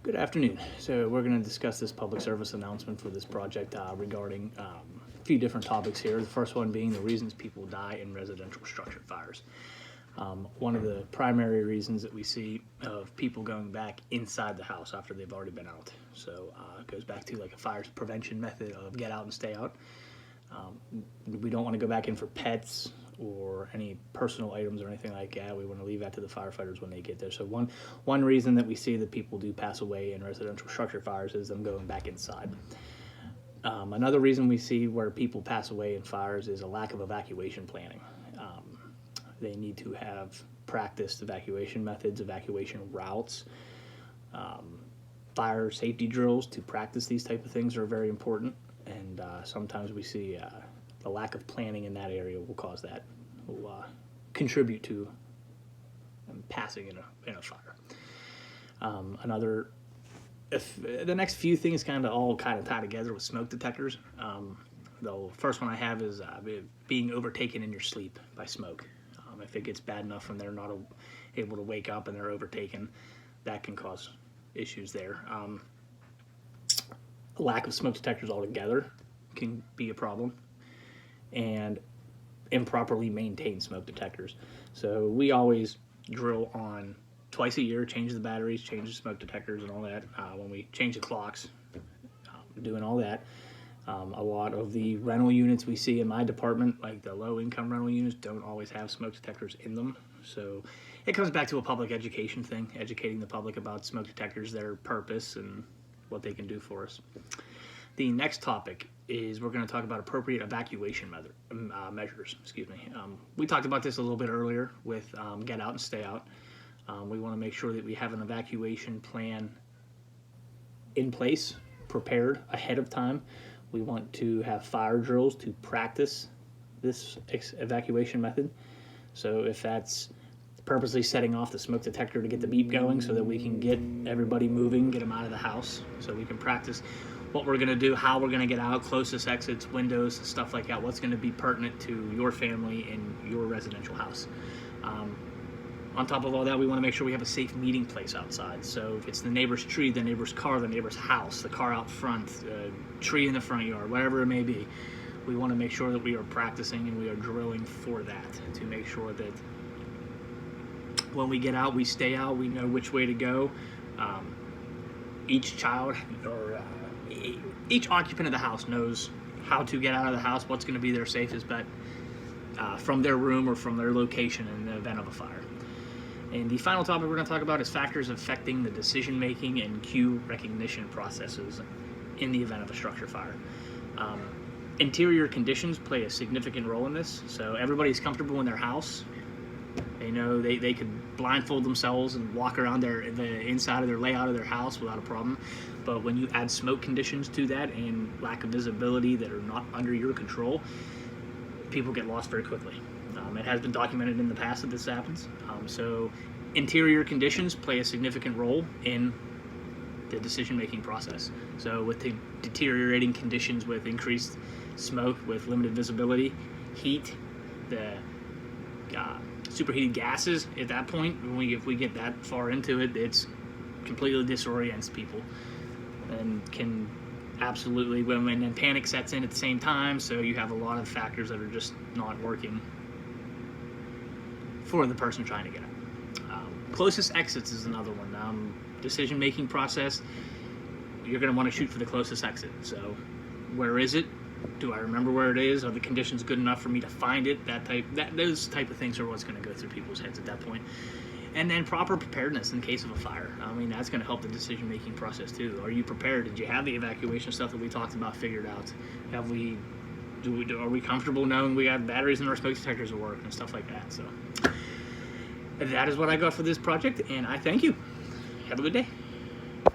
Good afternoon. So we're going to discuss this public service announcement for this project regarding a few different topics here. The first one being the reasons people die in residential structure fires. One of the primary reasons that we see of people going back inside the house after they've already been out. So it goes back to like a fire prevention method of get out and stay out. We don't want to go back in for pets or any personal items or anything like that. We want to leave that to the firefighters when they get there. So one reason that we see that people do pass away in residential structure fires is them going back inside. Another reason we see where people pass away in fires is a lack of evacuation planning. They need to have practiced evacuation methods, evacuation routes, fire safety drills to practice these type of things are very important. And sometimes we see the lack of planning in that area will cause that, will contribute to passing in a fire. The next few things all tie together with smoke detectors. The first one I have is being overtaken in your sleep by smoke. If it gets bad enough when they're not able to wake up and they're overtaken, that can cause issues there. A lack of smoke detectors altogether can be a problem, and improperly maintained smoke detectors. So we always drill on twice a year, change the batteries, change the smoke detectors and all that. When we change the clocks, doing all that. A lot of the rental units we see in my department, like the low-income rental units, don't always have smoke detectors in them. So it comes back to a public education thing, educating the public about smoke detectors, their purpose, and what they can do for us. The next topic is we're going to talk about appropriate evacuation measures. We talked about this a little bit earlier with get out and stay out. We want to make sure that we have an evacuation plan in place, prepared ahead of time. We want to have fire drills to practice this evacuation method. So if that's purposely setting off the smoke detector to get the beep going so that we can get everybody moving, get them out of the house, so we can practice what we're going to do, how we're going to get out, closest exits, windows, stuff like that, what's going to be pertinent to your family in your residential house. On top of all that, we want to make sure we have a safe meeting place outside. So if it's the neighbor's tree, the neighbor's car, the neighbor's house, the car out front, tree in the front yard, whatever it may be, we want to make sure that we are practicing and we are drilling for that to make sure that when we get out, we stay out, we know which way to go. Each child or each occupant of the house knows how to get out of the house, what's going to be their safest bet from their room or from their location in the event of a fire. And the final topic we're going to talk about is factors affecting the decision-making and cue recognition processes in the event of a structure fire. Interior conditions play a significant role in this. So everybody's comfortable in their house. They know they could blindfold themselves and walk around the inside of their layout of their house without a problem. But when you add smoke conditions to that and lack of visibility that are not under your control, people get lost very quickly. It has been documented in the past that this happens. So interior conditions play a significant role in the decision-making process. So with the deteriorating conditions, with increased smoke, with limited visibility, heat, the superheated gases, at that point, if we get that far into it, it's completely disorients people and can absolutely, when panic sets in at the same time, so you have a lot of factors that are just not working for the person trying to get out. Closest exits is another one. Decision-making process, you're going to want to shoot for the closest exit. So where is it? Do I remember where it is? Are the conditions good enough for me to find it? Those type of things are what's going to go through people's heads at that point. And then proper preparedness in case of a fire. That's going to help the decision-making process too. Are you prepared? Did you have the evacuation stuff that we talked about figured out? Are we comfortable knowing we got batteries in our smoke detectors at work and stuff like that? So that is what I got for this project, and I thank you. Have a good day.